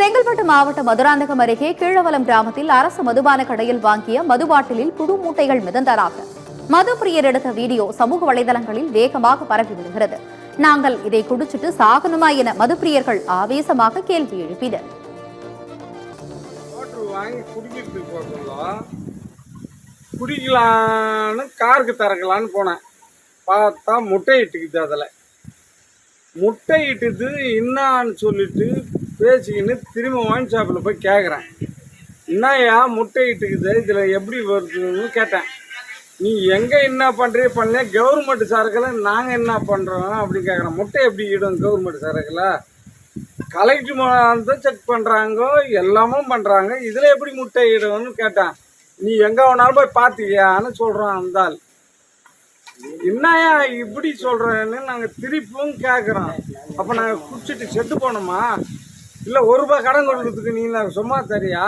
செங்கல்பட்டு மாவட்டம் மதுராந்தகம் அருகே கீழவலம் கிராமத்தில் அரசு மதுபான கடையில் வாங்கிய மது பாட்டிலில் புழு மூட்டைகள் மிதந்ததாக மதுப்பிரியர் எடுத்த வீடியோ சமூக வலைதளங்களில் வேகமாக பரவி வருகிறது. நாங்கள் இதை குடிச்சிட்டு சாகணுமா என மதுப்பிரியர்கள் ஆவேசமாக கேள்வி எழுப்பினர். குடிக்கலான்னு காருக்கு திறக்கலான்னு போனேன். பார்த்தா முட்டை இட்டுக்குது. அதில் முட்டை இட்டுது என்னான்னு சொல்லிட்டு பேசிக்கின்னு திரும்ப வாங்கி ஷாப்பில் போய் கேட்குறேன். என்னையா முட்டை இட்டுக்குது, இதில் எப்படி வருதுன்னு கேட்டேன். நீ எங்கே என்ன பண்ணுறே பண்ணல, கவர்மெண்ட் சரக்கில் நாங்கள் என்ன பண்ணுறோம் அப்படின்னு கேட்குறேன். முட்டை எப்படி இடும் கவர்மெண்ட் சரக்கில்? கலெக்டர் வந்து செக் பண்ணுறாங்க, எல்லாமும் பண்ணுறாங்க, இதில் எப்படி முட்டை இடும்னு கேட்டேன். நீ எங்கே வேணாலும் போய் பார்த்தியான்னு சொல்கிறான் அந்த ஆள். என்னையா இப்படி சொல்கிறேன்னு நாங்கள் திருப்பியும் கேட்குறோம். அப்போ நாங்கள் குடிச்சிட்டு செத்து போனோமா? இல்லை ₹1 கடன் கொடுக்கறதுக்கு நீ சும்மா தரியா?